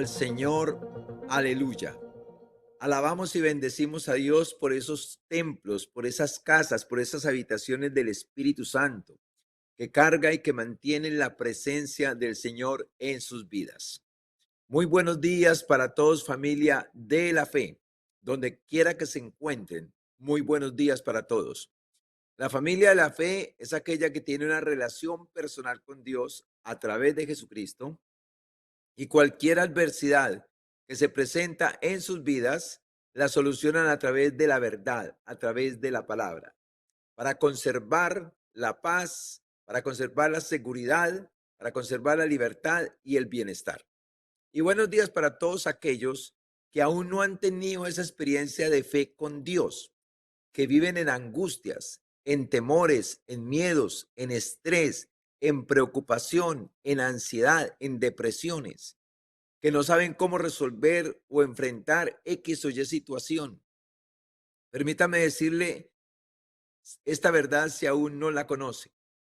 al Señor, aleluya. Alabamos y bendecimos a Dios por esos templos, por esas casas, por esas habitaciones del Espíritu Santo, que carga y que mantienen la presencia del Señor en sus vidas. Muy buenos días para todos, familia de la fe, donde quiera que se encuentren. Muy buenos días para todos. La familia de la fe es aquella que tiene una relación personal con Dios a través de Jesucristo, y cualquier adversidad que se presenta en sus vidas la solucionan a través de la verdad, a través de la palabra, para conservar la paz, para conservar la seguridad, para conservar la libertad y el bienestar. Y buenos días para todos aquellos que aún no han tenido esa experiencia de fe con Dios, que viven en angustias, en temores, en miedos, en estrés, en preocupación, en ansiedad, en depresiones, que no saben cómo resolver o enfrentar X o Y situación. Permítame decirle esta verdad si aún no la conoce.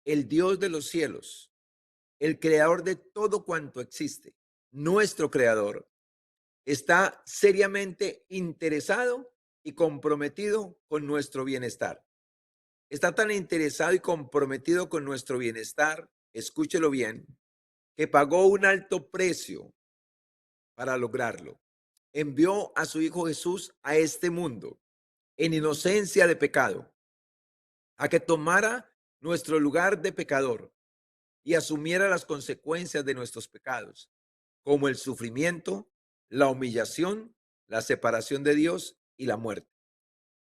El Dios de los cielos, el creador de todo cuanto existe, nuestro creador, está seriamente interesado y comprometido con nuestro bienestar. Está tan interesado y comprometido con nuestro bienestar, escúchelo bien, que pagó un alto precio para lograrlo. Envió a su Hijo Jesús a este mundo en inocencia de pecado, a que tomara nuestro lugar de pecador y asumiera las consecuencias de nuestros pecados, como el sufrimiento, la humillación, la separación de Dios y la muerte.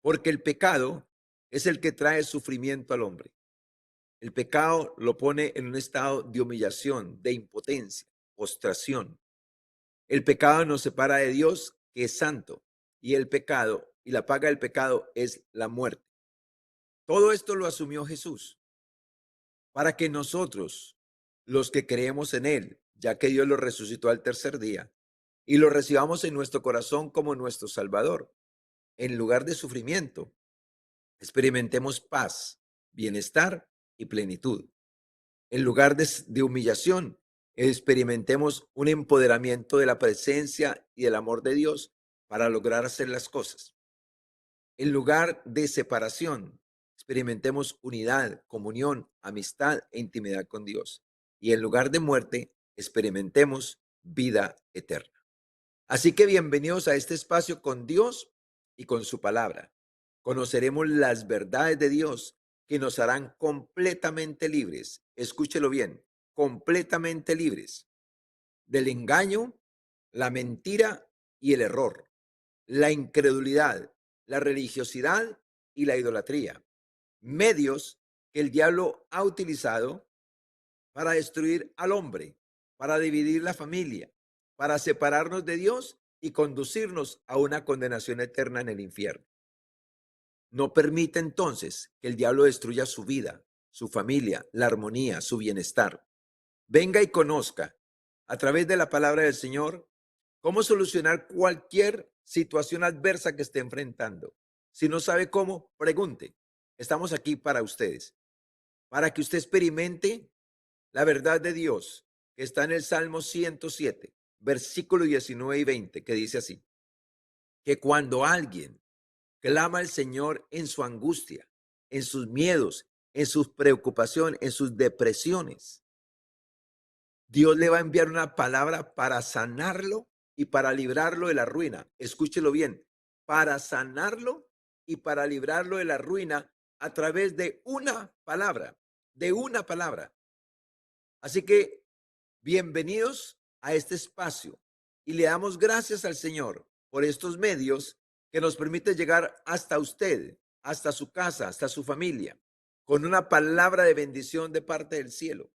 Porque el pecado es el que trae sufrimiento al hombre. El pecado lo pone en un estado de humillación, de impotencia, postración. El pecado nos separa de Dios, que es santo, y el pecado y la paga del pecado es la muerte. Todo esto lo asumió Jesús para que nosotros, los que creemos en Él, ya que Dios lo resucitó al tercer día, y lo recibamos en nuestro corazón como nuestro Salvador, en lugar de sufrimiento, experimentemos paz, bienestar y plenitud. En lugar de humillación, experimentemos un empoderamiento de la presencia y del amor de Dios para lograr hacer las cosas. En lugar de separación, experimentemos unidad, comunión, amistad e intimidad con Dios. Y en lugar de muerte, experimentemos vida eterna. Así que bienvenidos a este espacio con Dios y con su palabra. Conoceremos las verdades de Dios que nos harán completamente libres. Escúchelo bien, completamente libres del engaño, la mentira y el error, la incredulidad, la religiosidad y la idolatría. Medios que el diablo ha utilizado para destruir al hombre, para dividir la familia, para separarnos de Dios y conducirnos a una condenación eterna en el infierno. No permite entonces que el diablo destruya su vida, su familia, la armonía, su bienestar. Venga y conozca a través de la palabra del Señor cómo solucionar cualquier situación adversa que esté enfrentando. Si no sabe cómo, pregunte. Estamos aquí para ustedes, para que usted experimente la verdad de Dios que está en el Salmo 107, versículo 19 y 20, que dice así, que cuando alguien clama al Señor en su angustia, en sus miedos, en sus preocupaciones, en sus depresiones, Dios le va a enviar una palabra para sanarlo y para librarlo de la ruina. Escúchelo bien, para sanarlo y para librarlo de la ruina a través de una palabra, de una palabra. Así que bienvenidos a este espacio y le damos gracias al Señor por estos medios que nos permite llegar hasta usted, hasta su casa, hasta su familia, con una palabra de bendición de parte del cielo,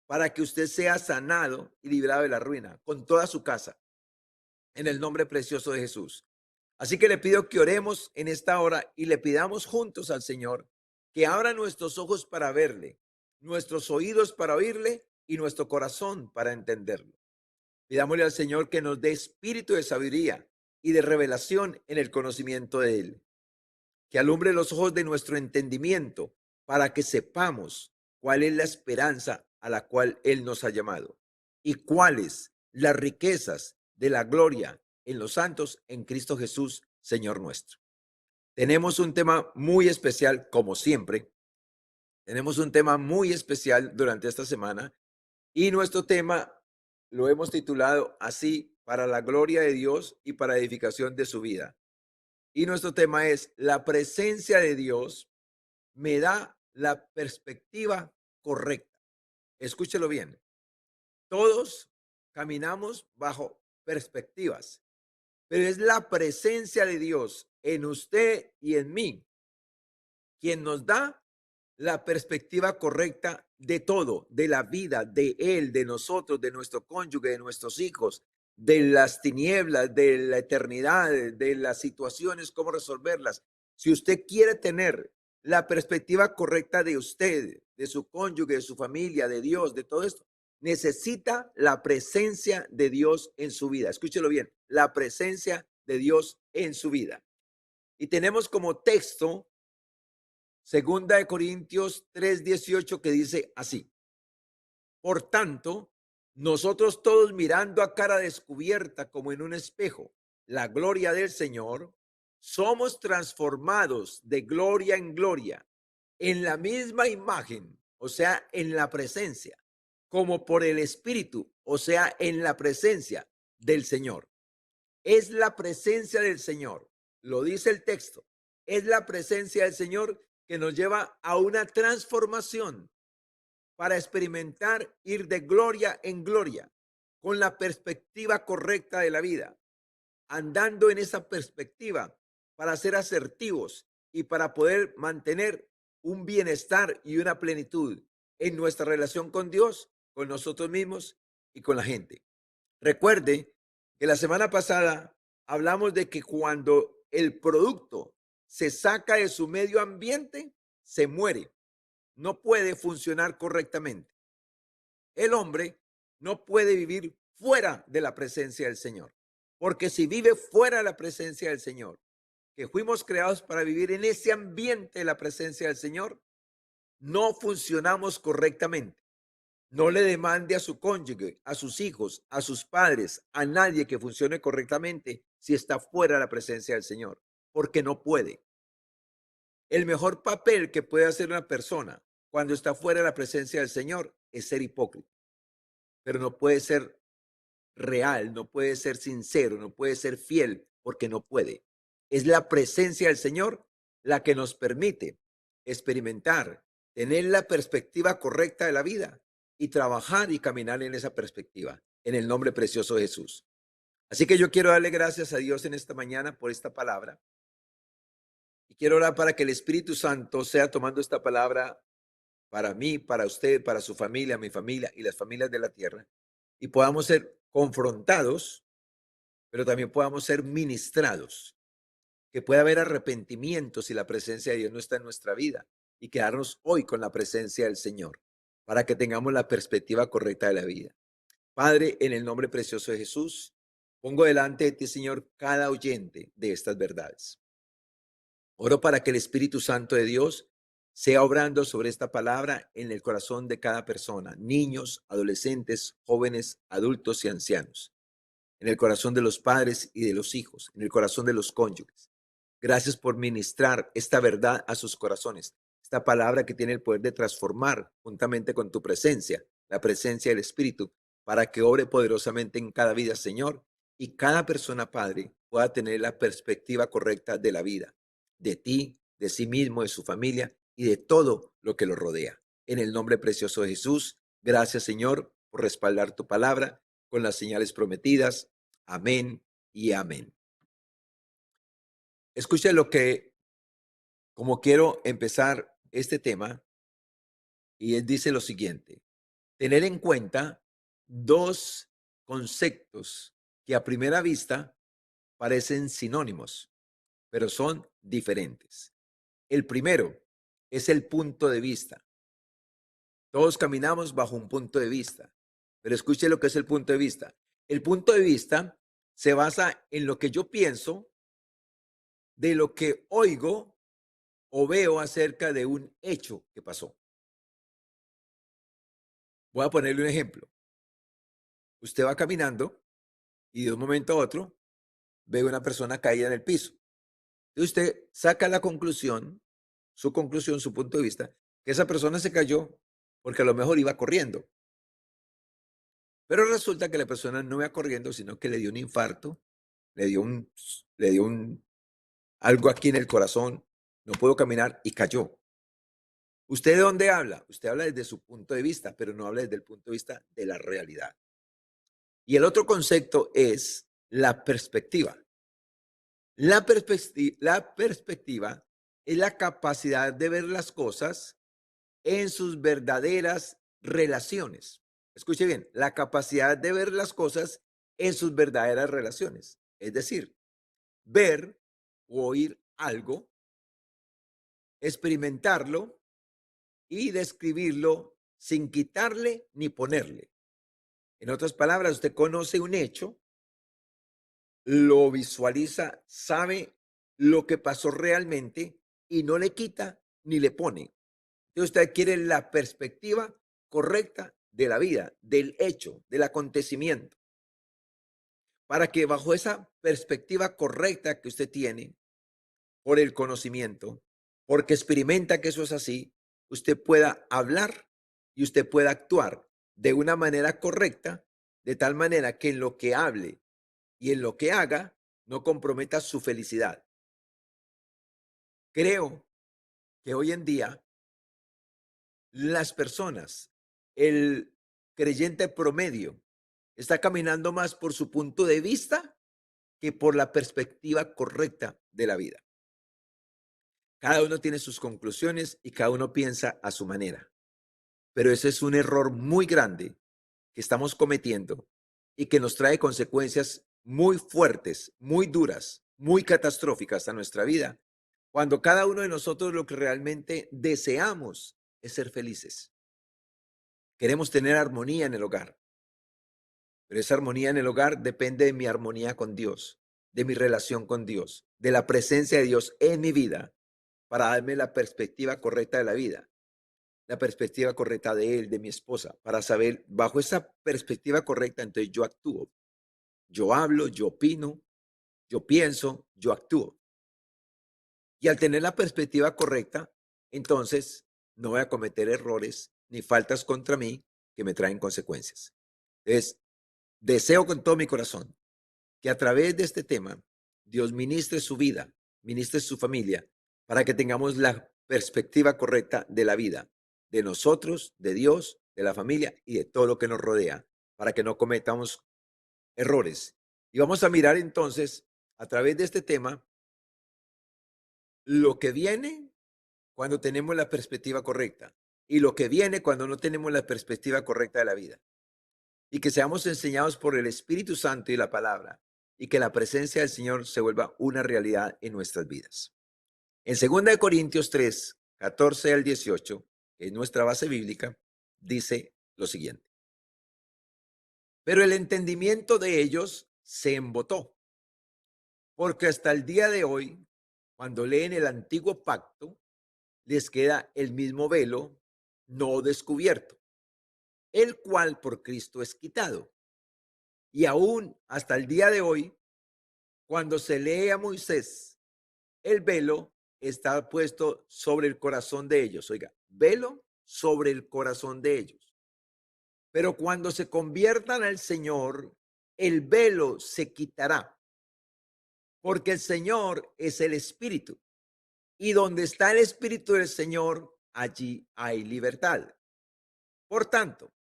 para que usted sea sanado y librado de la ruina, con toda su casa, en el nombre precioso de Jesús. Así que le pido que oremos en esta hora y le pidamos juntos al Señor que abra nuestros ojos para verle, nuestros oídos para oírle y nuestro corazón para entenderlo. Pidámosle al Señor que nos dé espíritu de sabiduría y de revelación en el conocimiento de Él, que alumbre los ojos de nuestro entendimiento para que sepamos cuál es la esperanza a la cual Él nos ha llamado y cuáles las riquezas de la gloria en los santos en Cristo Jesús, Señor nuestro. Tenemos un tema muy especial, como siempre. Tenemos un tema muy especial durante esta semana y nuestro tema lo hemos titulado así: para la gloria de Dios y para edificación de su vida. Y nuestro tema es: la presencia de Dios me da la perspectiva correcta. Escúchelo bien. Todos caminamos bajo perspectivas, pero es la presencia de Dios en usted y en mí quien nos da la perspectiva correcta de todo, de la vida, de Él, de nosotros, de nuestro cónyuge, de nuestros hijos, de las tinieblas, de la eternidad, de las situaciones, cómo resolverlas. Si usted quiere tener la perspectiva correcta de usted, de su cónyuge, de su familia, de Dios, de todo esto, necesita la presencia de Dios en su vida. Escúchelo bien, la presencia de Dios en su vida. Y tenemos como texto Segunda de Corintios 3:18, que dice así: por tanto, nosotros todos, mirando a cara descubierta como en un espejo la gloria del Señor, somos transformados de gloria en gloria en la misma imagen, o sea, en la presencia, como por el Espíritu, o sea, en la presencia del Señor. Es la presencia del Señor, lo dice el texto, es la presencia del Señor que nos lleva a una transformación para experimentar ir de gloria en gloria con la perspectiva correcta de la vida, andando en esa perspectiva para ser asertivos y para poder mantener un bienestar y una plenitud en nuestra relación con Dios, con nosotros mismos y con la gente. Recuerde que la semana pasada hablamos de que cuando el producto se saca de su medio ambiente, se muere, no puede funcionar correctamente. El hombre no puede vivir fuera de la presencia del Señor, porque si vive fuera de la presencia del Señor, que fuimos creados para vivir en ese ambiente de la presencia del Señor, no funcionamos correctamente. No le demande a su cónyuge, a sus hijos, a sus padres, a nadie que funcione correctamente si está fuera de la presencia del Señor, porque no puede. El mejor papel que puede hacer una persona cuando está fuera de la presencia del Señor es ser hipócrita, pero no puede ser real, no puede ser sincero, no puede ser fiel, porque no puede. Es la presencia del Señor la que nos permite experimentar, tener la perspectiva correcta de la vida y trabajar y caminar en esa perspectiva, en el nombre precioso de Jesús. Así que yo quiero darle gracias a Dios en esta mañana por esta palabra y quiero orar para que el Espíritu Santo sea tomando esta palabra para mí, para usted, para su familia, mi familia y las familias de la tierra, y podamos ser confrontados, pero también podamos ser ministrados, que pueda haber arrepentimiento si la presencia de Dios no está en nuestra vida y quedarnos hoy con la presencia del Señor para que tengamos la perspectiva correcta de la vida. Padre, en el nombre precioso de Jesús, pongo delante de ti, Señor, cada oyente de estas verdades. Oro para que el Espíritu Santo de Dios sea obrando sobre esta palabra en el corazón de cada persona, niños, adolescentes, jóvenes, adultos y ancianos, en el corazón de los padres y de los hijos, en el corazón de los cónyuges. Gracias por ministrar esta verdad a sus corazones, esta palabra que tiene el poder de transformar juntamente con tu presencia, la presencia del Espíritu, para que obre poderosamente en cada vida, Señor, y cada persona, Padre, pueda tener la perspectiva correcta de la vida, de ti, de sí mismo, de su familia y de todo lo que lo rodea. En el nombre precioso de Jesús, gracias, Señor, por respaldar tu palabra con las señales prometidas. Amén y amén. Escucha lo que, como quiero empezar este tema, y él dice lo siguiente: tener en cuenta dos conceptos que a primera vista parecen sinónimos, pero son diferentes. El primero es el punto de vista. Todos caminamos bajo un punto de vista, pero escuche lo que es el punto de vista. El punto de vista se basa en lo que yo pienso, de lo que oigo o veo acerca de un hecho que pasó. Voy a ponerle un ejemplo. Usted va caminando y de un momento a otro ve una persona caída en el piso. Y usted saca la conclusión, su punto de vista, que esa persona se cayó porque a lo mejor iba corriendo. Pero resulta que la persona no iba corriendo, sino que le dio un infarto, le dio algo aquí en el corazón, no pudo caminar y cayó. ¿Usted de dónde habla? Usted habla desde su punto de vista, pero no habla desde el punto de vista de la realidad. Y el otro concepto es la perspectiva. La perspectiva es la capacidad de ver las cosas en sus verdaderas relaciones. Escuche bien, la capacidad de ver las cosas en sus verdaderas relaciones. Es decir, ver o oír algo, experimentarlo y describirlo sin quitarle ni ponerle. En otras palabras, usted conoce un hecho, lo visualiza, sabe lo que pasó realmente y no le quita ni le pone. Entonces usted adquiere la perspectiva correcta de la vida, del hecho, del acontecimiento, para que bajo esa perspectiva correcta que usted tiene, por el conocimiento, porque experimenta que eso es así, usted pueda hablar y usted pueda actuar de una manera correcta, de tal manera que en lo que hable y en lo que haga no comprometa su felicidad. Creo que hoy en día las personas, el creyente promedio, está caminando más por su punto de vista que por la perspectiva correcta de la vida. Cada uno tiene sus conclusiones y cada uno piensa a su manera. Pero ese es un error muy grande que estamos cometiendo y que nos trae consecuencias muy fuertes, muy duras, muy catastróficas a nuestra vida, cuando cada uno de nosotros lo que realmente deseamos es ser felices. Queremos tener armonía en el hogar, pero esa armonía en el hogar depende de mi armonía con Dios, de mi relación con Dios, de la presencia de Dios en mi vida para darme la perspectiva correcta de la vida, la perspectiva correcta de él, de mi esposa, para saber, bajo esa perspectiva correcta, entonces yo actúo, yo hablo, yo opino, yo pienso, yo actúo. Y al tener la perspectiva correcta, entonces no voy a cometer errores ni faltas contra mí que me traen consecuencias. Entonces, deseo con todo mi corazón que a través de este tema, Dios ministre su vida, ministre su familia, para que tengamos la perspectiva correcta de la vida, de nosotros, de Dios, de la familia y de todo lo que nos rodea, para que no cometamos errores. Y vamos a mirar entonces, a través de este tema, lo que viene cuando tenemos la perspectiva correcta y lo que viene cuando no tenemos la perspectiva correcta de la vida. Y que seamos enseñados por el Espíritu Santo y la palabra, y que la presencia del Señor se vuelva una realidad en nuestras vidas. En 2 Corintios 3, 14 al 18, que es nuestra base bíblica, dice lo siguiente. Pero el entendimiento de ellos se embotó, porque hasta el día de hoy, cuando leen el antiguo pacto, les queda el mismo velo no descubierto, el cual por Cristo es quitado. Y aún hasta el día de hoy, cuando se lee a Moisés, el velo está puesto sobre el corazón de ellos. Oiga, velo sobre el corazón de ellos. Pero cuando se conviertan al Señor, el velo se quitará, porque el Señor es el Espíritu. Y donde está el Espíritu del Señor, allí hay libertad. Por tanto,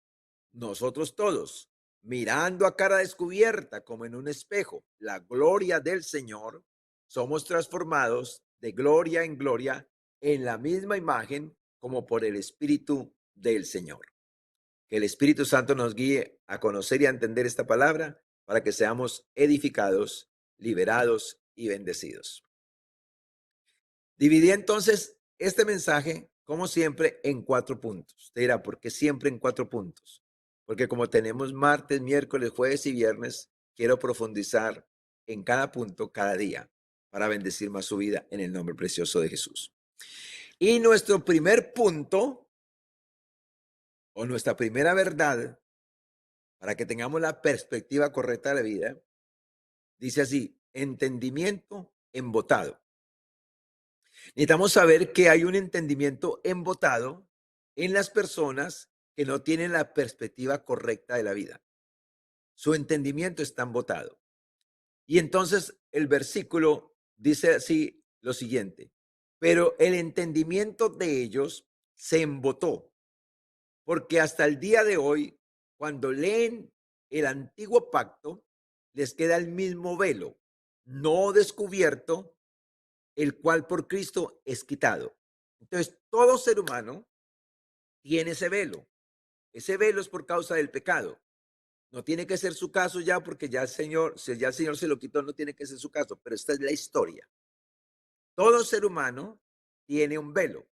nosotros todos, mirando a cara descubierta como en un espejo la gloria del Señor, somos transformados de gloria en gloria en la misma imagen como por el Espíritu del Señor. Que el Espíritu Santo nos guíe a conocer y a entender esta palabra para que seamos edificados, liberados y bendecidos. Dividí entonces este mensaje, como siempre, en 4 puntos. Usted dirá, ¿por qué siempre en 4 puntos? Porque como tenemos martes, miércoles, jueves y viernes, quiero profundizar en cada punto, cada día, para bendecir más su vida en el nombre precioso de Jesús. Y nuestro primer punto, o nuestra primera verdad, para que tengamos la perspectiva correcta de la vida, Dice así, entendimiento embotado. Necesitamos saber que hay un entendimiento embotado en las personas que no tienen la perspectiva correcta de la vida. Su entendimiento está embotado. Y entonces el versículo dice así lo siguiente, pero el entendimiento de ellos se embotó, porque hasta el día de hoy, cuando leen el antiguo pacto, les queda el mismo velo, no descubierto, el cual por Cristo es quitado. Entonces, todo ser humano tiene ese velo. Ese velo es por causa del pecado. No tiene que ser su caso ya, porque ya el Señor, si ya el Señor se lo quitó, no tiene que ser su caso, pero esta es la historia. Todo ser humano tiene un velo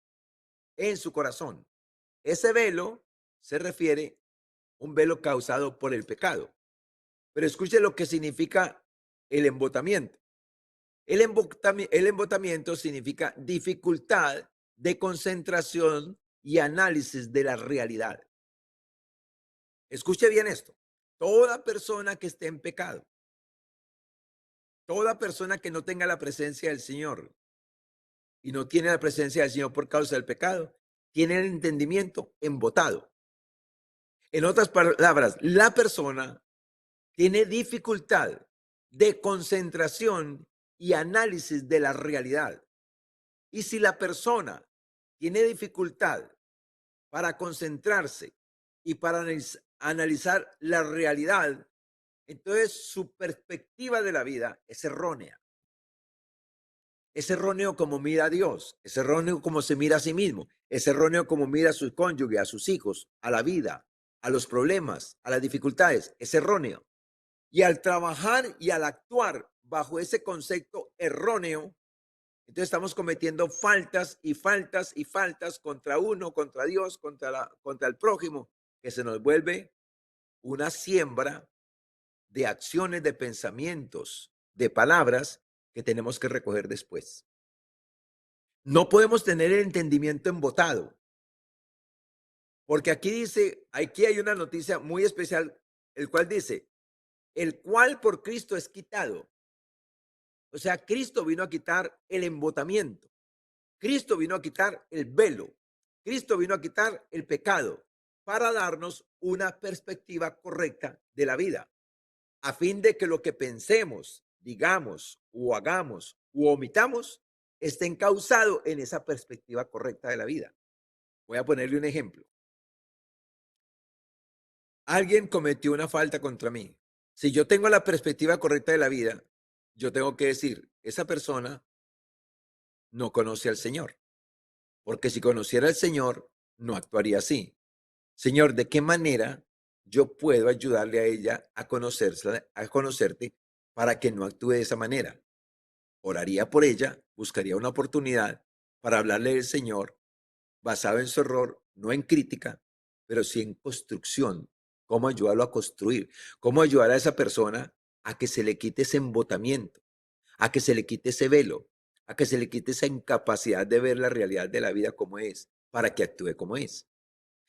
en su corazón. Ese velo se refiere a un velo causado por el pecado. Pero escuche lo que significa el embotamiento. El embotamiento significa dificultad de concentración y análisis de la realidad. Escuche bien esto. Toda persona que esté en pecado, toda persona que no tenga la presencia del Señor y no tiene la presencia del Señor por causa del pecado, tiene el entendimiento embotado. En otras palabras, la persona tiene dificultad de concentración y análisis de la realidad. Y si la persona tiene dificultad para concentrarse y para analizar la realidad, entonces su perspectiva de la vida es errónea. Es erróneo como mira a Dios, es erróneo como se mira a sí mismo, es erróneo como mira a su cónyuge, a sus hijos, a la vida, a los problemas, a las dificultades. Es erróneo. Y al trabajar y al actuar bajo ese concepto erróneo, entonces estamos cometiendo faltas y faltas y faltas contra uno, contra Dios, contra el prójimo, que se nos vuelve una siembra de acciones, de pensamientos, de palabras que tenemos que recoger después. No podemos tener el entendimiento embotado, porque aquí hay una noticia muy especial, el cual dice, el cual por Cristo es quitado. O sea, Cristo vino a quitar el embotamiento. Cristo vino a quitar el velo. Cristo vino a quitar el pecado para darnos una perspectiva correcta de la vida, a fin de que lo que pensemos, digamos o hagamos u omitamos esté encauzado en esa perspectiva correcta de la vida. Voy a ponerle un ejemplo. Alguien cometió una falta contra mí. Si yo tengo la perspectiva correcta de la vida, yo tengo que decir, esa persona no conoce al Señor, porque si conociera al Señor, no actuaría así. Señor, ¿de qué manera yo puedo ayudarle a ella a conocerte para que no actúe de esa manera? Oraría por ella, buscaría una oportunidad para hablarle del Señor basado en su error, no en crítica, pero sí en construcción. ¿Cómo ayudarlo a construir? ¿Cómo ayudar a esa persona a que se le quite ese embotamiento, a que se le quite ese velo, a que se le quite esa incapacidad de ver la realidad de la vida como es, para que actúe como es?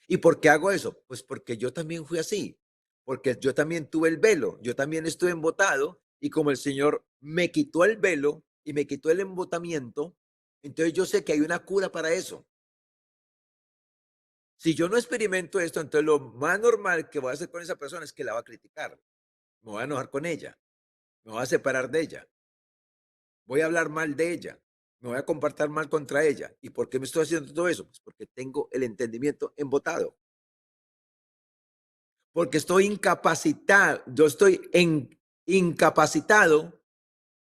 ¿Y por qué hago eso? Pues porque yo también fui así, porque yo también tuve el velo, yo también estuve embotado y como el Señor me quitó el velo y me quitó el embotamiento, entonces yo sé que hay una cura para eso. Si yo no experimento esto, entonces lo más normal que voy a hacer con esa persona es que la va a criticar, me voy a enojar con ella, me voy a separar de ella, voy a hablar mal de ella, me voy a comportar mal contra ella. ¿Y por qué me estoy haciendo todo eso? Pues porque tengo el entendimiento embotado, porque estoy incapacitado, incapacitado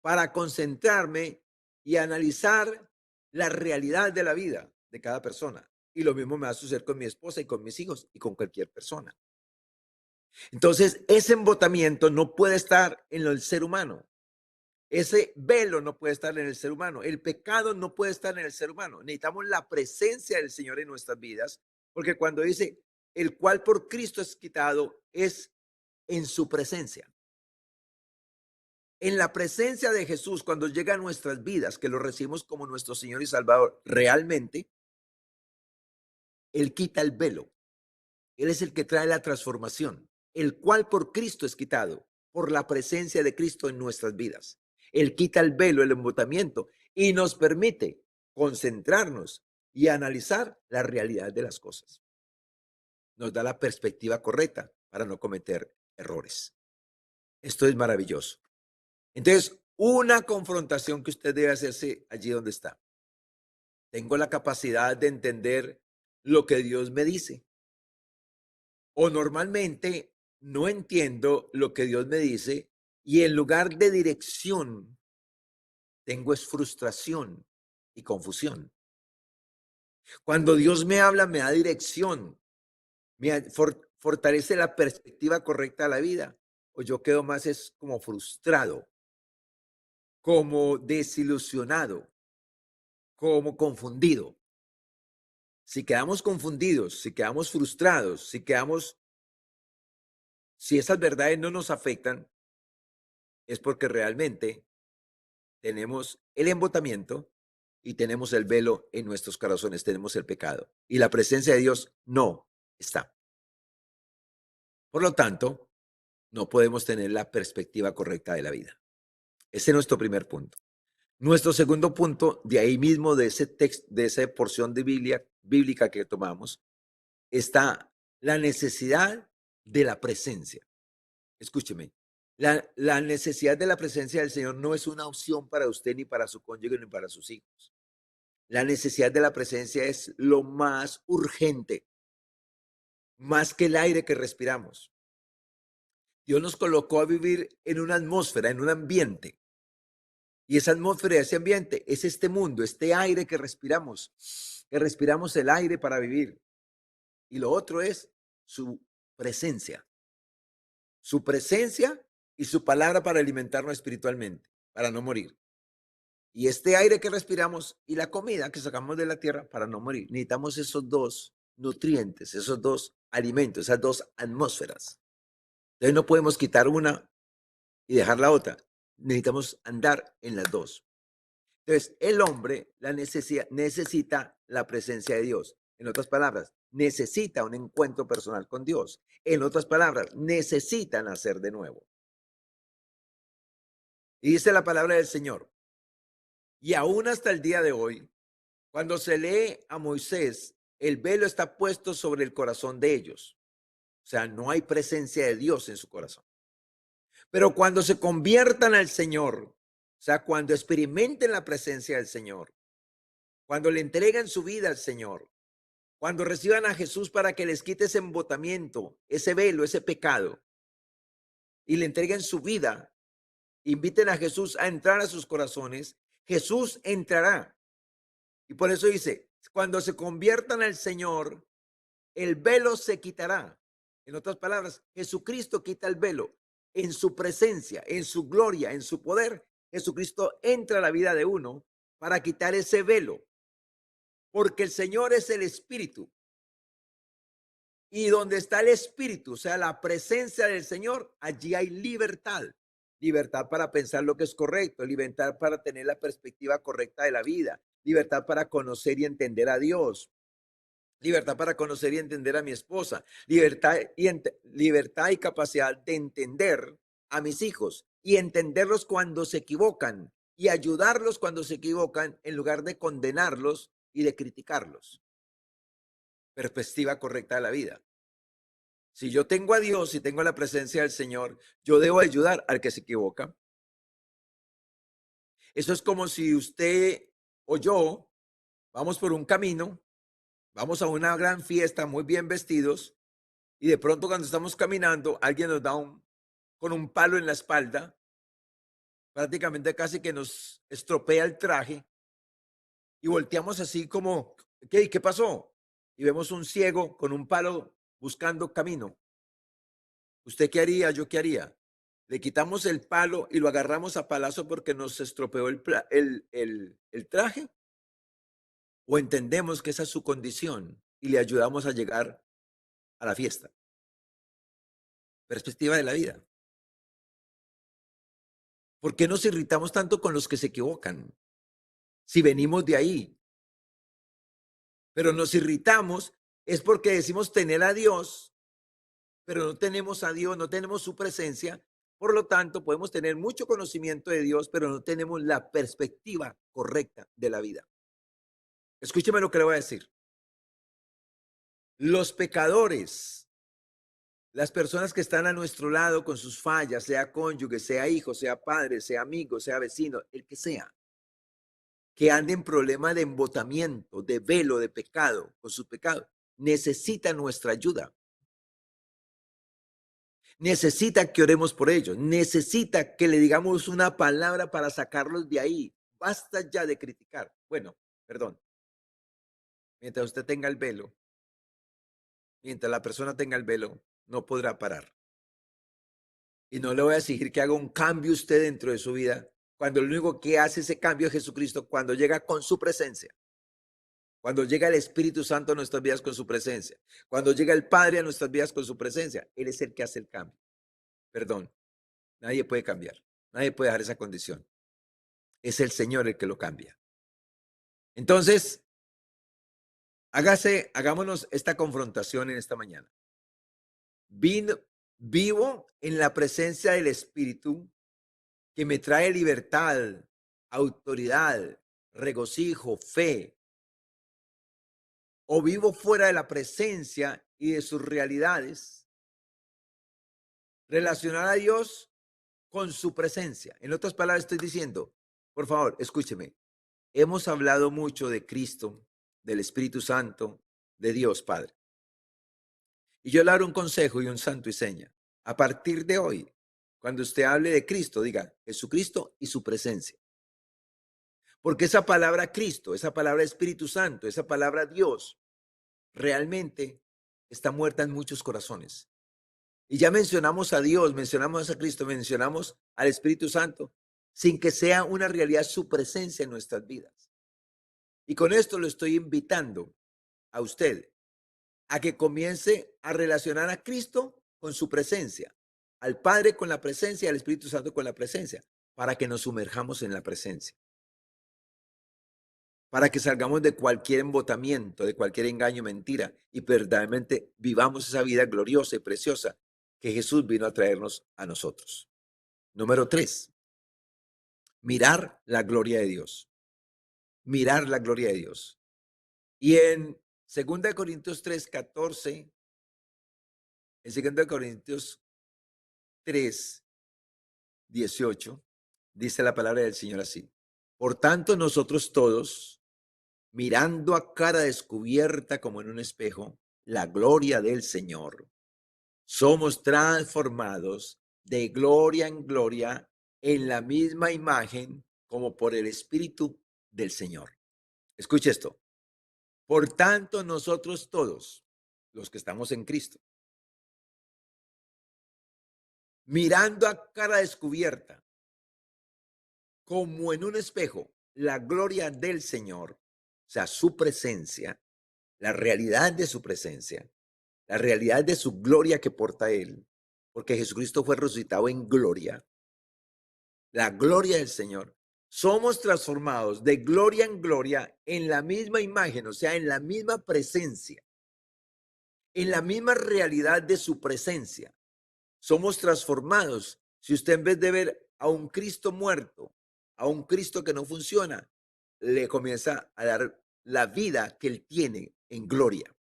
para concentrarme y analizar la realidad de la vida de cada persona. Y lo mismo me va a suceder con mi esposa y con mis hijos y con cualquier persona. Entonces, ese embotamiento no puede estar en el ser humano. Ese velo no puede estar en el ser humano. El pecado no puede estar en el ser humano. Necesitamos la presencia del Señor en nuestras vidas, porque cuando dice, el cual por Cristo es quitado, es en su presencia. En la presencia de Jesús, cuando llega a nuestras vidas, que lo recibimos como nuestro Señor y Salvador, realmente, Él quita el velo. Él es el que trae la transformación, el cual por Cristo es quitado. por la presencia de Cristo en nuestras vidas. Él quita el velo, el embotamiento y nos permite concentrarnos y analizar la realidad de las cosas. Nos da la perspectiva correcta para no cometer errores. Esto es maravilloso. Entonces, una confrontación que usted debe hacerse allí donde está. Tengo la capacidad de entender lo que Dios me dice. O normalmente no entiendo lo que Dios me dice y en lugar de dirección tengo es frustración y confusión. Cuando Dios me habla, me da dirección, fortalece la perspectiva correcta de la vida. O yo quedo más es como frustrado, como desilusionado, como confundido. Si quedamos confundidos, si quedamos frustrados, si esas verdades no nos afectan, es porque realmente tenemos el embotamiento y tenemos el velo en nuestros corazones, tenemos el pecado. Y la presencia de Dios no está. Por lo tanto, no podemos tener la perspectiva correcta de la vida. Ese es nuestro primer punto. Nuestro segundo punto, de ahí mismo, de ese texto, de esa porción de bíblica que tomamos, está la necesidad de la presencia. Escúcheme, la necesidad de la presencia del Señor no es una opción para usted, ni para su cónyuge, ni para sus hijos. La necesidad de la presencia es lo más urgente, más que el aire que respiramos. Dios nos colocó a vivir en una atmósfera, en un ambiente. Y esa atmósfera, ese ambiente, es este mundo, este aire que respiramos el aire para vivir. Y lo otro es su presencia. Su presencia y su palabra para alimentarnos espiritualmente, para no morir. Y este aire que respiramos y la comida que sacamos de la tierra para no morir. Necesitamos esos dos nutrientes, esos dos alimentos, esas dos atmósferas. Entonces no podemos quitar una y dejar la otra. Necesitamos andar en las dos. Entonces, el hombre necesita la presencia de Dios. En otras palabras, necesita un encuentro personal con Dios. En otras palabras, necesita nacer de nuevo. Y dice la palabra del Señor. Y aún hasta el día de hoy, cuando se lee a Moisés, el velo está puesto sobre el corazón de ellos. O sea, no hay presencia de Dios en su corazón. Pero cuando se conviertan al Señor, o sea, cuando experimenten la presencia del Señor, cuando le entreguen su vida al Señor, cuando reciban a Jesús para que les quite ese embotamiento, ese velo, ese pecado, y le entreguen su vida, inviten a Jesús a entrar a sus corazones, Jesús entrará. Y por eso dice, cuando se conviertan al Señor, el velo se quitará. En otras palabras, Jesucristo quita el velo. En su presencia, en su gloria, en su poder, Jesucristo entra a la vida de uno para quitar ese velo. Porque el Señor es el Espíritu. Y donde está el Espíritu, o sea, la presencia del Señor, allí hay libertad. Libertad para pensar lo que es correcto, libertad para tener la perspectiva correcta de la vida, libertad para conocer y entender a Dios, libertad para conocer y entender a mi esposa, libertad y capacidad de entender a mis hijos y entenderlos cuando se equivocan y ayudarlos cuando se equivocan en lugar de condenarlos y de criticarlos. Perspectiva correcta de la vida. Si yo tengo a Dios y tengo la presencia del Señor, yo debo ayudar al que se equivoca. Eso es como si usted o yo vamos por un camino, vamos a una gran fiesta muy bien vestidos y de pronto cuando estamos caminando alguien nos da con un palo en la espalda, prácticamente casi que nos estropea el traje y volteamos así como, ¿qué pasó? Y vemos un ciego con un palo buscando camino. ¿Usted qué haría? ¿Yo qué haría? ¿Le quitamos el palo y lo agarramos a palazo porque nos estropeó el traje? ¿O entendemos que esa es su condición y le ayudamos a llegar a la fiesta? Perspectiva de la vida. ¿Por qué nos irritamos tanto con los que se equivocan? Si venimos de ahí. Pero nos irritamos es porque decimos tener a Dios, pero no tenemos a Dios, no tenemos su presencia, Por lo tanto, podemos tener mucho conocimiento de Dios, pero no tenemos la perspectiva correcta de la vida. Escúcheme lo que le voy a decir. Los pecadores, las personas que están a nuestro lado con sus fallas, sea cónyuge, sea hijo, sea padre, sea amigo, sea vecino, el que sea, que ande en problema de embotamiento, de velo, de pecado, con su pecado, necesita nuestra ayuda. Necesita que oremos por ellos. Necesita que le digamos una palabra para sacarlos de ahí. Basta ya de criticar. Bueno, perdón. Mientras usted tenga el velo, mientras la persona tenga el velo, no podrá parar. Y no le voy a exigir que haga un cambio usted dentro de su vida, cuando lo único que hace ese cambio es Jesucristo, cuando llega con su presencia. Cuando llega el Espíritu Santo a nuestras vidas con su presencia. Cuando llega el Padre a nuestras vidas con su presencia. Él es el que hace el cambio. Perdón. Nadie puede cambiar. Nadie puede dejar esa condición. Es el Señor el que lo cambia. Entonces, hagámonos esta confrontación en esta mañana. Vivo en la presencia del Espíritu que me trae libertad, autoridad, regocijo, fe. O vivo fuera de la presencia y de sus realidades. Relacionar a Dios con su presencia. En otras palabras, estoy diciendo, por favor, escúcheme. Hemos hablado mucho de Cristo, del Espíritu Santo, de Dios Padre. Y yo le daré un consejo y un santo y seña. A partir de hoy, cuando usted hable de Cristo, diga Jesucristo y su presencia. Porque esa palabra Cristo, esa palabra Espíritu Santo, esa palabra Dios, realmente está muerta en muchos corazones. Y ya mencionamos a Dios, mencionamos a Cristo, mencionamos al Espíritu Santo, sin que sea una realidad su presencia en nuestras vidas. Y con esto lo estoy invitando a usted a que comience a relacionar a Cristo con su presencia, al Padre con la presencia, al Espíritu Santo con la presencia, para que nos sumerjamos en la presencia, para que salgamos de cualquier embotamiento, de cualquier engaño, mentira, y verdaderamente vivamos esa vida gloriosa y preciosa que Jesús vino a traernos a nosotros. Número 3, mirar la gloria de Dios. Mirar la gloria de Dios. Y en 2 Corintios 3:14, en 2 Corintios 3:18, dice la palabra del Señor así. Por tanto, nosotros todos, mirando a cara descubierta como en un espejo, la gloria del Señor, somos transformados de gloria en gloria en la misma imagen como por el Espíritu del Señor. Escuche esto. Por tanto, nosotros todos, los que estamos en Cristo, mirando a cara descubierta, como en un espejo, la gloria del Señor, o sea, su presencia, la realidad de su presencia, la realidad de su gloria que porta Él, porque Jesucristo fue resucitado en gloria, la gloria del Señor. Somos transformados de gloria en gloria en la misma imagen, o sea, en la misma presencia, en la misma realidad de su presencia. Somos transformados. Si usted en vez de ver a un Cristo muerto, a un Cristo que no funciona, le comienza a dar la vida que Él tiene en gloria.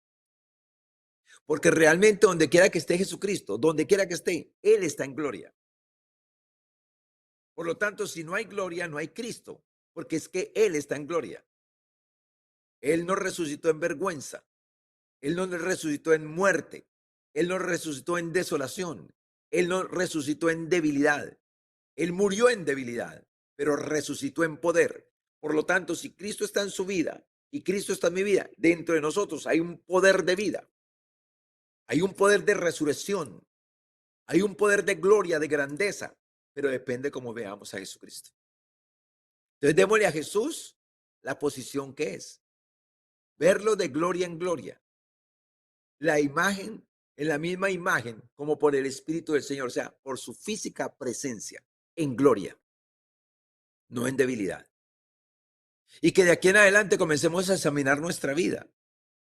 Porque realmente donde quiera que esté Jesucristo, donde quiera que esté, Él está en gloria. Por lo tanto, si no hay gloria, no hay Cristo, porque es que Él está en gloria. Él no resucitó en vergüenza. Él no resucitó en muerte. Él no resucitó en desolación. Él no resucitó en debilidad. Él murió en debilidad, pero resucitó en poder. Por lo tanto, si Cristo está en su vida y Cristo está en mi vida, dentro de nosotros hay un poder de vida. Hay un poder de resurrección. Hay un poder de gloria, de grandeza, pero depende cómo veamos a Jesucristo. Entonces, démosle a Jesús la posición que es. Verlo de gloria en gloria. La imagen, en la misma imagen, como por el Espíritu del Señor, o sea, por su física presencia, en gloria, no en debilidad. Y que de aquí en adelante comencemos a examinar nuestra vida.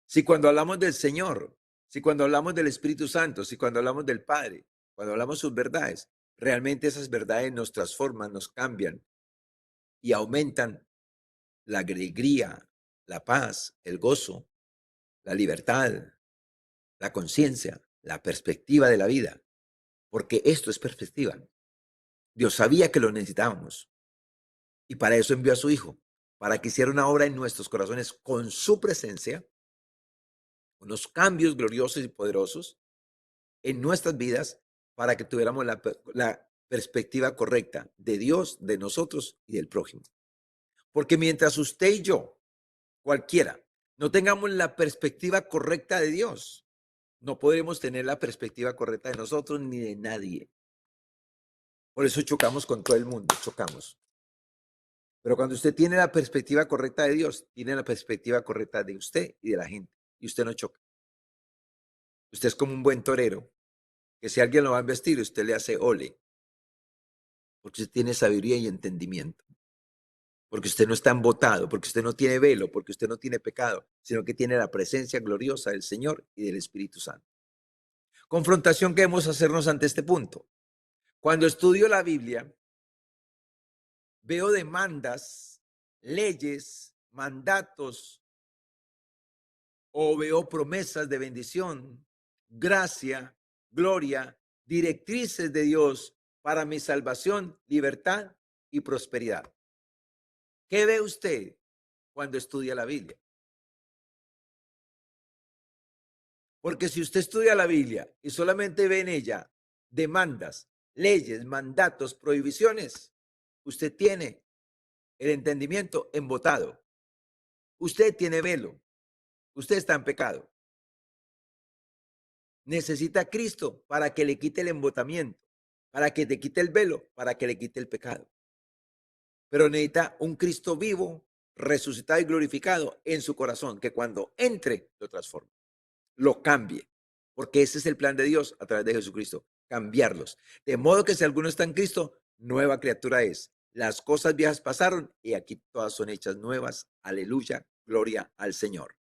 Si cuando hablamos del Señor, si cuando hablamos del Espíritu Santo, si cuando hablamos del Padre, cuando hablamos sus verdades, realmente esas verdades nos transforman, nos cambian y aumentan la alegría, la paz, el gozo, la libertad, la conciencia, la perspectiva de la vida, porque esto es perspectiva. Dios sabía que lo necesitábamos y para eso envió a su Hijo, para que hiciera una obra en nuestros corazones con su presencia, unos cambios gloriosos y poderosos en nuestras vidas para que tuviéramos la perspectiva correcta de Dios, de nosotros y del prójimo. Porque mientras usted y yo, cualquiera, no tengamos la perspectiva correcta de Dios, no podremos tener la perspectiva correcta de nosotros ni de nadie. Por eso chocamos con todo el mundo, chocamos. Pero cuando usted tiene la perspectiva correcta de Dios, tiene la perspectiva correcta de usted y de la gente, y usted no choca. Usted es como un buen torero, que si alguien lo va a investir, usted le hace ole, porque usted tiene sabiduría y entendimiento, porque usted no está embotado, porque usted no tiene velo, porque usted no tiene pecado, sino que tiene la presencia gloriosa del Señor y del Espíritu Santo. Confrontación que debemos hacernos ante este punto. Cuando estudio la Biblia, veo demandas, leyes, mandatos o veo promesas de bendición, gracia, gloria, directrices de Dios para mi salvación, libertad y prosperidad. ¿Qué ve usted cuando estudia la Biblia? Porque si usted estudia la Biblia y solamente ve en ella demandas, leyes, mandatos, prohibiciones, usted tiene el entendimiento embotado. Usted tiene velo. Usted está en pecado. Necesita a Cristo para que le quite el embotamiento, para que te quite el velo, para que le quite el pecado. Pero necesita un Cristo vivo, resucitado y glorificado en su corazón, que cuando entre lo transforme, lo cambie, porque ese es el plan de Dios a través de Jesucristo, cambiarlos. De modo que si alguno está en Cristo, nueva criatura es. Las cosas viejas pasaron y aquí todas son hechas nuevas. Aleluya, gloria al Señor.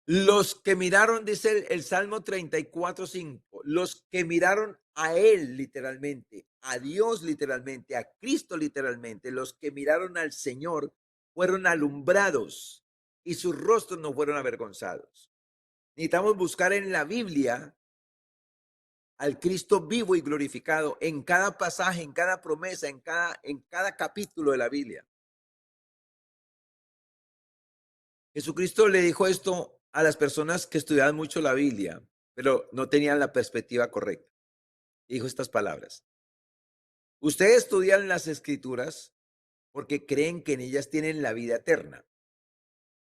Los que miraron, dice el Salmo 34:5, los que miraron a Él literalmente, a Dios literalmente, a Cristo literalmente, los que miraron al Señor fueron alumbrados y sus rostros no fueron avergonzados. Necesitamos buscar en la Biblia al Cristo vivo y glorificado en cada pasaje, en cada promesa, en cada capítulo de la Biblia. Jesucristo le dijo esto a las personas que estudiaban mucho la Biblia, pero no tenían la perspectiva correcta. Dijo estas palabras: ustedes estudian las escrituras porque creen que en ellas tienen la vida eterna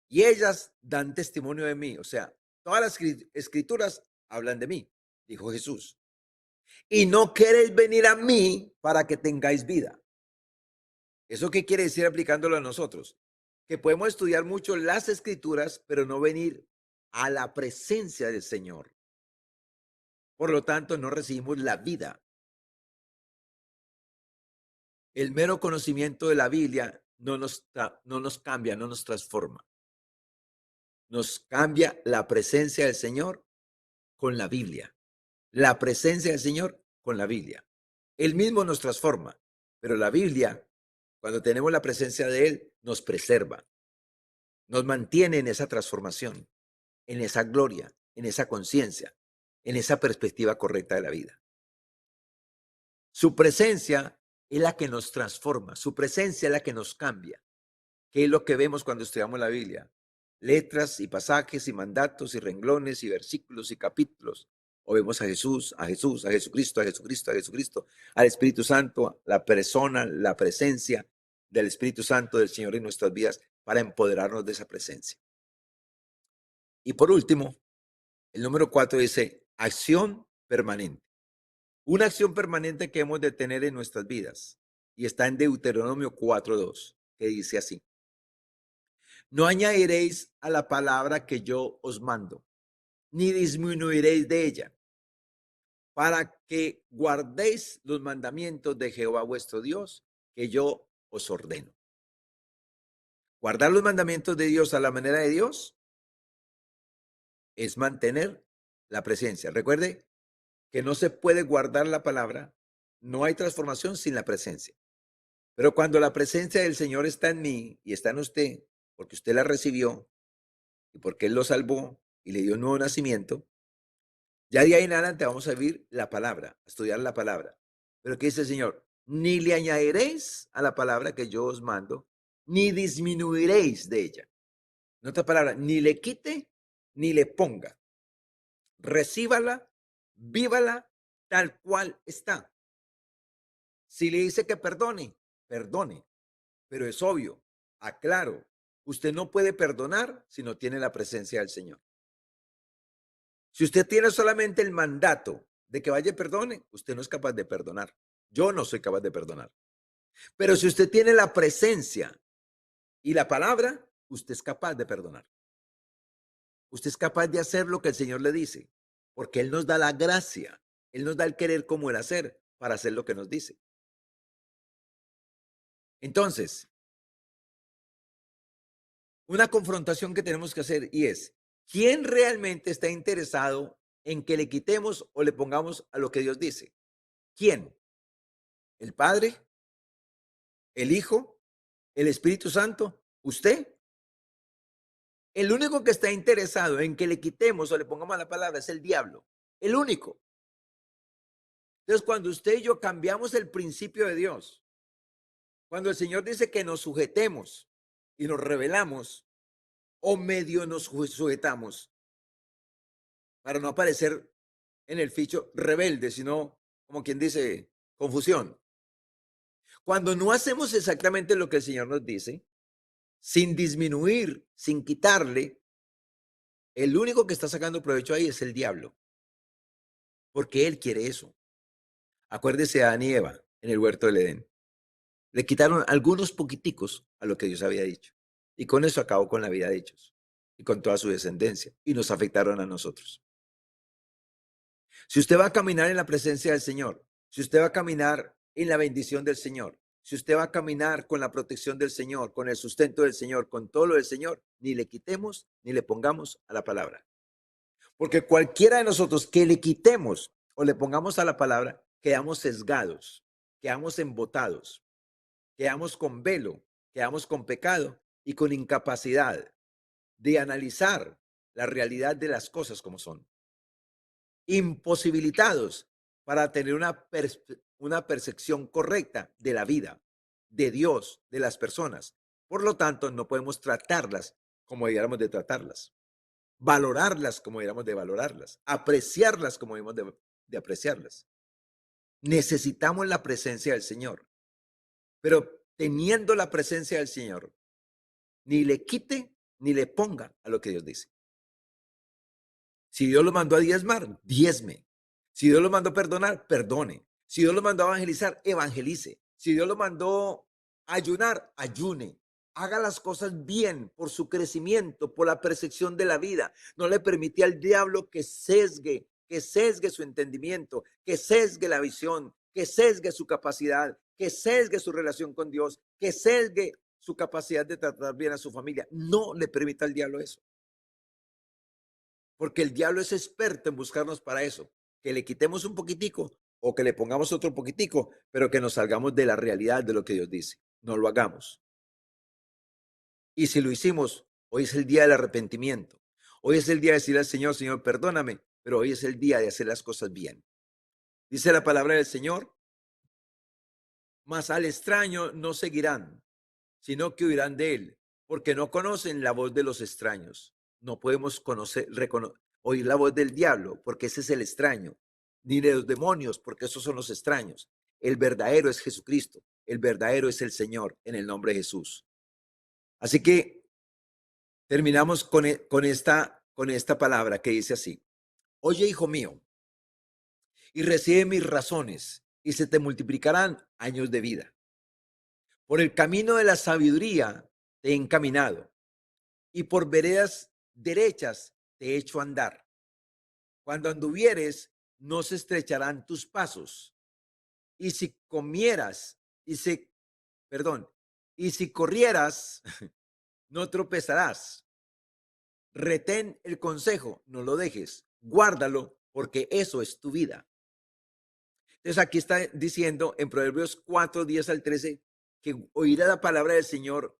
y ellas dan testimonio de mí. O sea, todas las escrituras hablan de mí, dijo Jesús. Y no queréis venir a mí para que tengáis vida. ¿Eso qué quiere decir aplicándolo a nosotros? Que podemos estudiar mucho las escrituras, pero no venir a la presencia del Señor. Por lo tanto, no recibimos la vida. El mero conocimiento de la Biblia no nos cambia, no nos transforma. Nos cambia la presencia del Señor con la Biblia. La presencia del Señor con la Biblia. Él mismo nos transforma, pero la Biblia, cuando tenemos la presencia de Él, nos preserva, nos mantiene en esa transformación, en esa gloria, en esa conciencia, en esa perspectiva correcta de la vida. Su presencia es la que nos transforma, su presencia es la que nos cambia. ¿Qué es lo que vemos cuando estudiamos la Biblia? Letras y pasajes y mandatos y renglones y versículos y capítulos. O vemos a Jesús, a Jesús, a Jesucristo, a Jesucristo, a Jesucristo, al Espíritu Santo, la persona, la presencia del Espíritu Santo del Señor en nuestras vidas para empoderarnos de esa presencia. Y por último, el número 4 dice, acción permanente. Una acción permanente que hemos de tener en nuestras vidas. Y está en Deuteronomio 4:2, que dice así: no añadiréis a la palabra que yo os mando, ni disminuiréis de ella, para que guardéis los mandamientos de Jehová vuestro Dios, que yo os ordeno. Guardar los mandamientos de Dios a la manera de Dios es mantener la presencia. Recuerde que no se puede guardar la palabra, no hay transformación sin la presencia. Pero cuando la presencia del Señor está en mí y está en usted, porque usted la recibió y porque Él lo salvó y le dio un nuevo nacimiento, ya de ahí en adelante vamos a vivir la palabra, a estudiar la palabra. Pero ¿qué dice el Señor? Ni le añadiréis a la palabra que yo os mando, ni disminuiréis de ella. En otras palabras, ni le quite, ni le ponga. Recíbala, vívala tal cual está. Si le dice que perdone, perdone. Pero es obvio, aclaro, usted no puede perdonar si no tiene la presencia del Señor. Si usted tiene solamente el mandato de que vaya y perdone, usted no es capaz de perdonar. Yo no soy capaz de perdonar. Pero si usted tiene la presencia y la palabra, usted es capaz de perdonar. Usted es capaz de hacer lo que el Señor le dice, porque Él nos da la gracia, Él nos da el querer como el hacer para hacer lo que nos dice. Entonces, una confrontación que tenemos que hacer y es, ¿quién realmente está interesado en que le quitemos o le pongamos a lo que Dios dice? ¿Quién? ¿El Padre? ¿El Hijo? ¿El Espíritu Santo? ¿Usted? El único que está interesado en que le quitemos o le pongamos la palabra es el diablo. El único. Entonces, cuando usted y yo cambiamos el principio de Dios, cuando el Señor dice que nos sujetemos y nos rebelamos o medio nos sujetamos para no aparecer en el ficho rebelde, sino como quien dice confusión. Cuando no hacemos exactamente lo que el Señor nos dice, sin disminuir, sin quitarle, el único que está sacando provecho ahí es el diablo, porque él quiere eso. Acuérdese a Adán y Eva en el huerto del Edén. Le quitaron algunos poquiticos a lo que Dios había dicho. Y con eso acabó con la vida de ellos y con toda su descendencia. Y nos afectaron a nosotros. Si usted va a caminar en la presencia del Señor, si usted va a caminar en la bendición del Señor, si usted va a caminar con la protección del Señor, con el sustento del Señor, con todo lo del Señor, ni le quitemos ni le pongamos a la palabra. Porque cualquiera de nosotros que le quitemos o le pongamos a la palabra, quedamos sesgados, quedamos embotados, quedamos con velo, quedamos con pecado y con incapacidad de analizar la realidad de las cosas como son. Imposibilitados para tener una percepción correcta de la vida, de Dios, de las personas. Por lo tanto, no podemos tratarlas como debiéramos de tratarlas, valorarlas como debiéramos de valorarlas, apreciarlas como debiéramos de apreciarlas. Necesitamos la presencia del Señor, pero teniendo la presencia del Señor, ni le quite ni le ponga a lo que Dios dice. Si Dios lo mandó a diezmar, diezme. Si Dios lo mandó a perdonar, perdone. Si Dios lo mandó a evangelizar, evangelice. Si Dios lo mandó a ayunar, ayune. Haga las cosas bien por su crecimiento, por la percepción de la vida. No le permite al diablo que sesgue su entendimiento, que sesgue la visión, que sesgue su capacidad, que sesgue su relación con Dios, que sesgue su capacidad de tratar bien a su familia. No le permita al diablo eso. Porque el diablo es experto en buscarnos para eso, que le quitemos un poquitico o que le pongamos otro poquitico, pero que nos salgamos de la realidad de lo que Dios dice. No lo hagamos. Y si lo hicimos, hoy es el día del arrepentimiento. Hoy es el día de decirle al Señor, Señor, perdóname, pero hoy es el día de hacer las cosas bien. Dice la palabra del Señor, mas al extraño no seguirán, sino que huirán de él, porque no conocen la voz de los extraños. No podemos oír la voz del diablo, porque ese es el extraño, ni de los demonios, porque esos son los extraños. El verdadero es Jesucristo, el verdadero es el Señor, en el nombre de Jesús. Así que terminamos con esta palabra que dice así: oye, hijo mío, y recibe mis razones, y se te multiplicarán años de vida. Por el camino de la sabiduría te he encaminado, y por veredas derechas te he hecho andar. Cuando anduvieres, no se estrecharán tus pasos. Y si comieras, y si corrieras, no tropezarás. Retén el consejo, no lo dejes, guárdalo, porque eso es tu vida. Entonces aquí está diciendo en Proverbios 4, 10 al 13, que oír a la palabra del Señor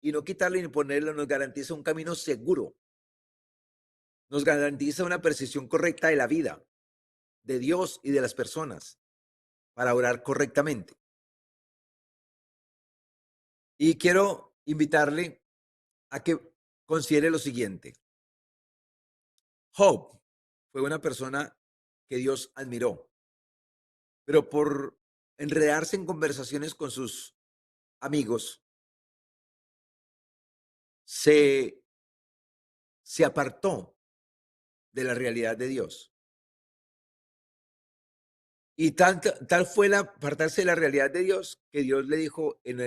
y no quitarle ni ponerle nos garantiza un camino seguro, nos garantiza una percepción correcta de la vida, de Dios y de las personas para orar correctamente. Y quiero invitarle a que considere lo siguiente. Job fue una persona que Dios admiró, pero por enredarse en conversaciones con sus amigos, se, se apartó de la realidad de Dios. Y tal fue la apartarse de la realidad de Dios que Dios le dijo en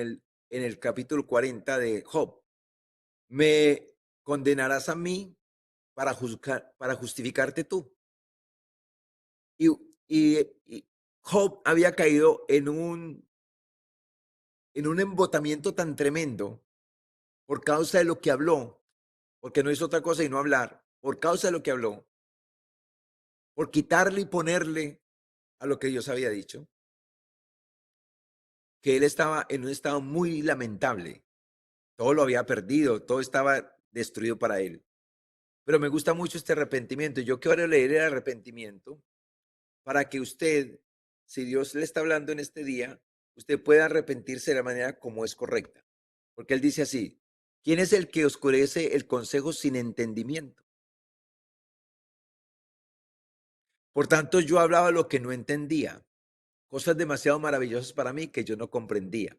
el capítulo 40 de Job, me condenarás a mí para justificarte tú. Y, y Job había caído en un embotamiento tan tremendo por causa de lo que habló, porque no hizo otra cosa y no hablar, por causa de lo que habló, por quitarle y ponerle a lo que Dios había dicho, que él estaba en un estado muy lamentable. Todo lo había perdido, todo estaba destruido para él. Pero me gusta mucho este arrepentimiento. Yo quiero leer el arrepentimiento para que usted, si Dios le está hablando en este día, usted pueda arrepentirse de la manera como es correcta. Porque él dice así, ¿quién es el que oscurece el consejo sin entendimiento? Por tanto, yo hablaba lo que no entendía, cosas demasiado maravillosas para mí que yo no comprendía.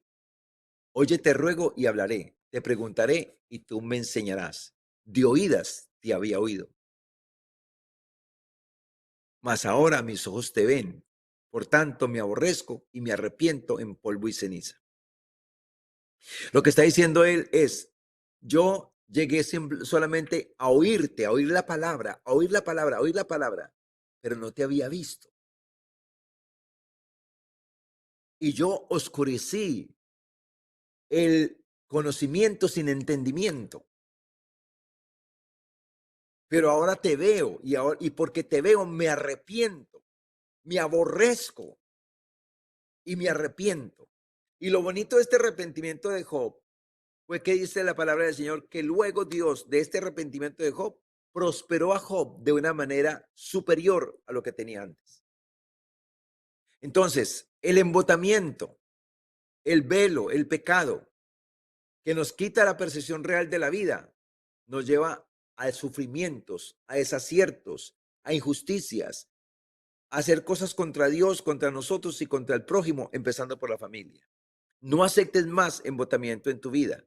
Oye, te ruego y hablaré, te preguntaré y tú me enseñarás. De oídas te había oído, mas ahora mis ojos te ven. Por tanto, me aborrezco y me arrepiento en polvo y ceniza. Lo que está diciendo él es, yo llegué solamente a oírte, a oír la palabra, a oír la palabra, a oír la palabra, pero no te había visto. Y yo oscurecí el conocimiento sin entendimiento. Pero ahora te veo y porque te veo me arrepiento, me aborrezco y me arrepiento. Y lo bonito de este arrepentimiento de Job fue que dice la palabra del Señor que luego Dios de este arrepentimiento de Job prosperó a Job de una manera superior a lo que tenía antes. Entonces, el embotamiento, el velo, el pecado que nos quita la percepción real de la vida, nos lleva a sufrimientos, a desaciertos, a injusticias, a hacer cosas contra Dios, contra nosotros y contra el prójimo, empezando por la familia. No aceptes más embotamiento en tu vida.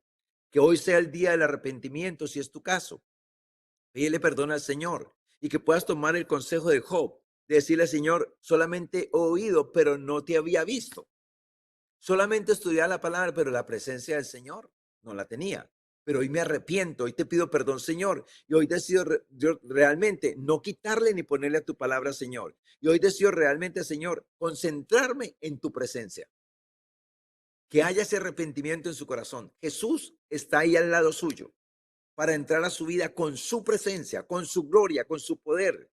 Que hoy sea el día del arrepentimiento, si es tu caso. Pídele perdón al Señor y que puedas tomar el consejo de Job, de decirle al Señor, solamente he oído, pero no te había visto. Solamente estudiaba la palabra, pero la presencia del Señor no la tenía. Pero hoy me arrepiento, hoy te pido perdón, Señor. Y hoy decido yo realmente no quitarle ni ponerle a tu palabra, Señor. Y hoy decido realmente, Señor, concentrarme en tu presencia. Que haya ese arrepentimiento en su corazón. Jesús está ahí al lado suyo para entrar a su vida con su presencia, con su gloria, con su poder,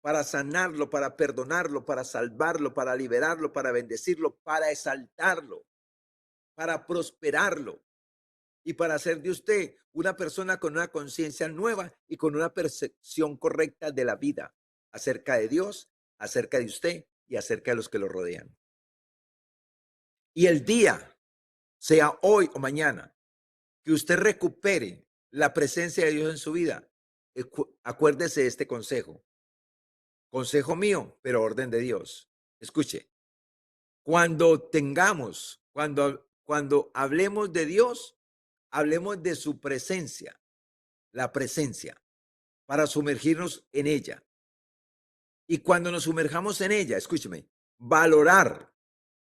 para sanarlo, para perdonarlo, para salvarlo, para liberarlo, para bendecirlo, para exaltarlo, para prosperarlo y para hacer de usted una persona con una conciencia nueva y con una percepción correcta de la vida, acerca de Dios, acerca de usted y acerca de los que lo rodean. Y el día, sea hoy o mañana, que usted recupere la presencia de Dios en su vida, acuérdese de este consejo. Consejo mío, pero orden de Dios. Escuche, cuando hablemos de Dios, hablemos de su presencia, la presencia, para sumergirnos en ella. Y cuando nos sumerjamos en ella, escúcheme, valorar,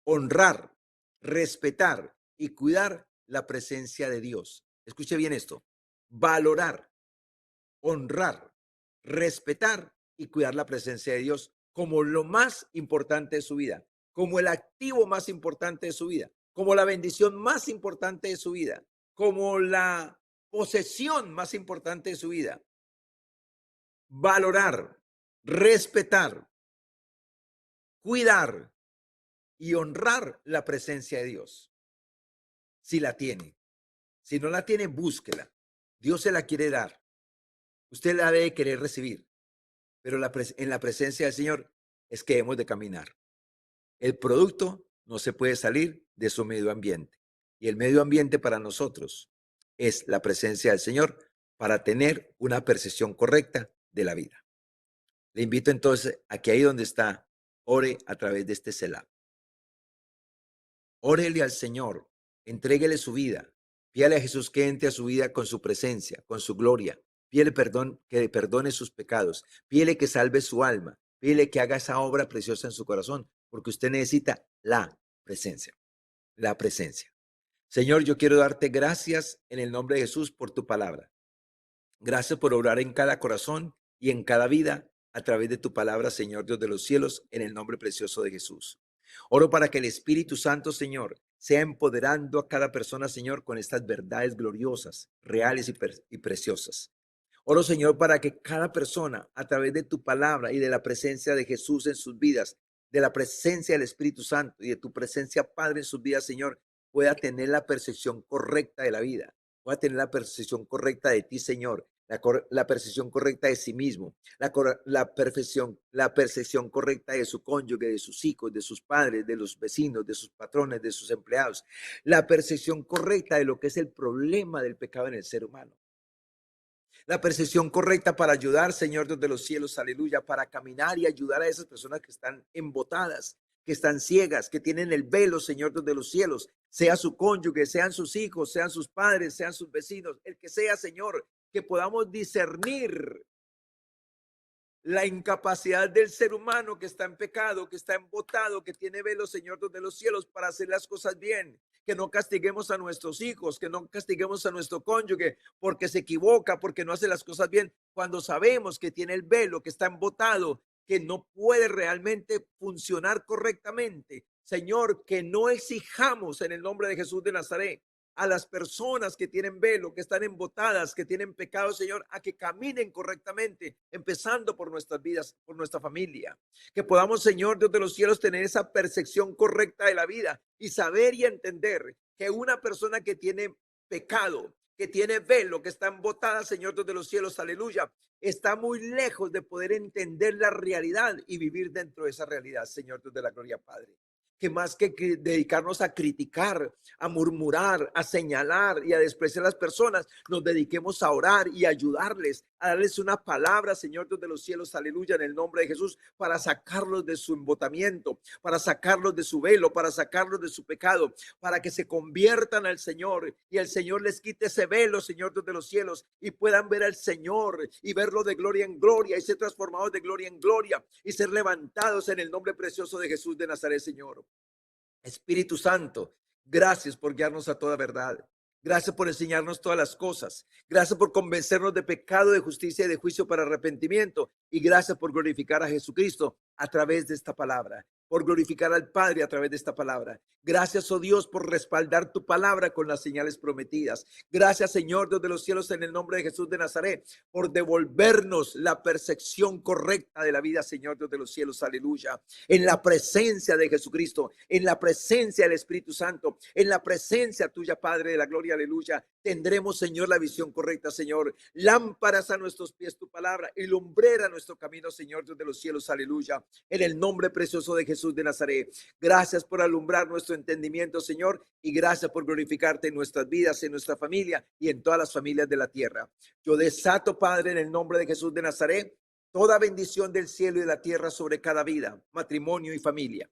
honrar, respetar y cuidar la presencia de Dios. Escuche bien esto, valorar, honrar, respetar y cuidar la presencia de Dios como lo más importante de su vida, como el activo más importante de su vida, como la bendición más importante de su vida, como la posesión más importante de su vida. Valorar, respetar cuidar y honrar la presencia de Dios, si la tiene. Si no la tiene, búsquela. Dios se la quiere dar. Usted la debe querer recibir, pero en la presencia del Señor es que hemos de caminar. El producto no se puede salir de su medio ambiente. Y el medio ambiente para nosotros es la presencia del Señor para tener una percepción correcta de la vida. Le invito entonces a que ahí donde está, ore a través de este Selah. Órele al Señor, entréguele su vida. Pídale a Jesús que entre a su vida con su presencia, con su gloria. Pídele perdón, que perdone sus pecados. Pídele que salve su alma. Pídele que haga esa obra preciosa en su corazón, porque usted necesita la presencia. La presencia. Señor, yo quiero darte gracias en el nombre de Jesús por tu palabra. Gracias por obrar en cada corazón y en cada vida a través de tu palabra, Señor Dios de los cielos, en el nombre precioso de Jesús. Oro para que el Espíritu Santo, Señor, sea empoderando a cada persona, Señor, con estas verdades gloriosas, reales y preciosas. Oro, Señor, para que cada persona, a través de tu palabra y de la presencia de Jesús en sus vidas, de la presencia del Espíritu Santo y de tu presencia, Padre, en sus vidas, Señor, pueda tener la percepción correcta de la vida, pueda tener la percepción correcta de ti, Señor, la percepción correcta de sí mismo, la percepción correcta de su cónyuge, de sus hijos, de sus padres, de los vecinos, de sus patrones, de sus empleados, la percepción correcta de lo que es el problema del pecado en el ser humano. La percepción correcta para ayudar, Señor Dios de los cielos, aleluya, para caminar y ayudar a esas personas que están embotadas, que están ciegas, que tienen el velo, Señor Dios de los cielos, sea su cónyuge, sean sus hijos, sean sus padres, sean sus vecinos, el que sea, Señor, que podamos discernir la incapacidad del ser humano que está en pecado, que está embotado, que tiene velo, Señor Dios de los cielos, para hacer las cosas bien. Que no castiguemos a nuestros hijos, que no castiguemos a nuestro cónyuge porque se equivoca, porque no hace las cosas bien, cuando sabemos que tiene el velo, que está embotado, que no puede realmente funcionar correctamente. Señor, que no exijamos en el nombre de Jesús de Nazaret a las personas que tienen velo, que están embotadas, que tienen pecado, Señor, a que caminen correctamente, empezando por nuestras vidas, por nuestra familia. Que podamos, Señor, Dios de los cielos, tener esa percepción correcta de la vida y saber y entender que una persona que tiene pecado, que tiene velo, que está embotada, Señor Dios de los cielos, aleluya, está muy lejos de poder entender la realidad y vivir dentro de esa realidad, Señor Dios de la gloria, Padre. Que más que dedicarnos a criticar, a murmurar, a señalar y a despreciar a las personas, nos dediquemos a orar y a ayudarles, a darles una palabra, Señor Dios de los cielos, aleluya, en el nombre de Jesús, para sacarlos de su embotamiento, para sacarlos de su velo, para sacarlos de su pecado, para que se conviertan al Señor y el Señor les quite ese velo, Señor Dios de los cielos, y puedan ver al Señor y verlo de gloria en gloria y ser transformados de gloria en gloria y ser levantados en el nombre precioso de Jesús de Nazaret, Señor. Espíritu Santo, gracias por guiarnos a toda verdad. Gracias por enseñarnos todas las cosas. Gracias por convencernos de pecado, de justicia y de juicio para arrepentimiento. Y gracias por glorificar a Jesucristo a través de esta palabra, por glorificar al Padre a través de esta palabra. Gracias, oh Dios, por respaldar tu palabra con las señales prometidas. Gracias, Señor Dios de los cielos, en el nombre de Jesús de Nazaret, por devolvernos la percepción correcta de la vida, Señor Dios de los cielos. Aleluya. En la presencia de Jesucristo, en la presencia del Espíritu Santo, en la presencia tuya, Padre de la gloria, aleluya, tendremos, Señor, la visión correcta, Señor. Lámparas a nuestros pies tu palabra y lumbrera nuestro camino, Señor Dios de los cielos, aleluya. En el nombre precioso de Jesús de Nazaret, gracias por alumbrar nuestro entendimiento, Señor, y gracias por glorificarte en nuestras vidas, en nuestra familia y en todas las familias de la tierra. Yo desato, Padre, en el nombre de Jesús de Nazaret, toda bendición del cielo y de la tierra sobre cada vida, matrimonio y familia.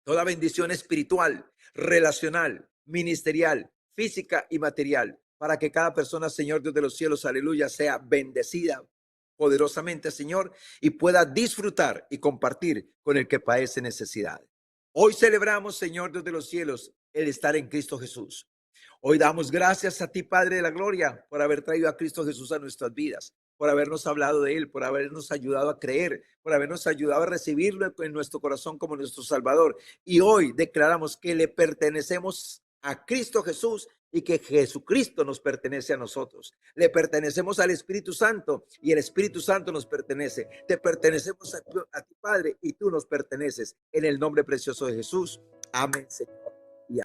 Toda bendición espiritual, relacional, ministerial, física y material, para que cada persona, Señor Dios de los cielos, aleluya, sea bendecida poderosamente, Señor, y pueda disfrutar y compartir con el que padece necesidad. Hoy celebramos, Señor Dios de los cielos, el estar en Cristo Jesús. Hoy damos gracias a ti, Padre de la gloria, por haber traído a Cristo Jesús a nuestras vidas, por habernos hablado de él, por habernos ayudado a creer, por habernos ayudado a recibirlo en nuestro corazón como nuestro Salvador. Y hoy declaramos que le pertenecemos a Cristo Jesús y que Jesucristo nos pertenece a nosotros. Le pertenecemos al Espíritu Santo y el Espíritu Santo nos pertenece. Te pertenecemos a ti, Padre, y tú nos perteneces. En el nombre precioso de Jesús. Amén, Señor.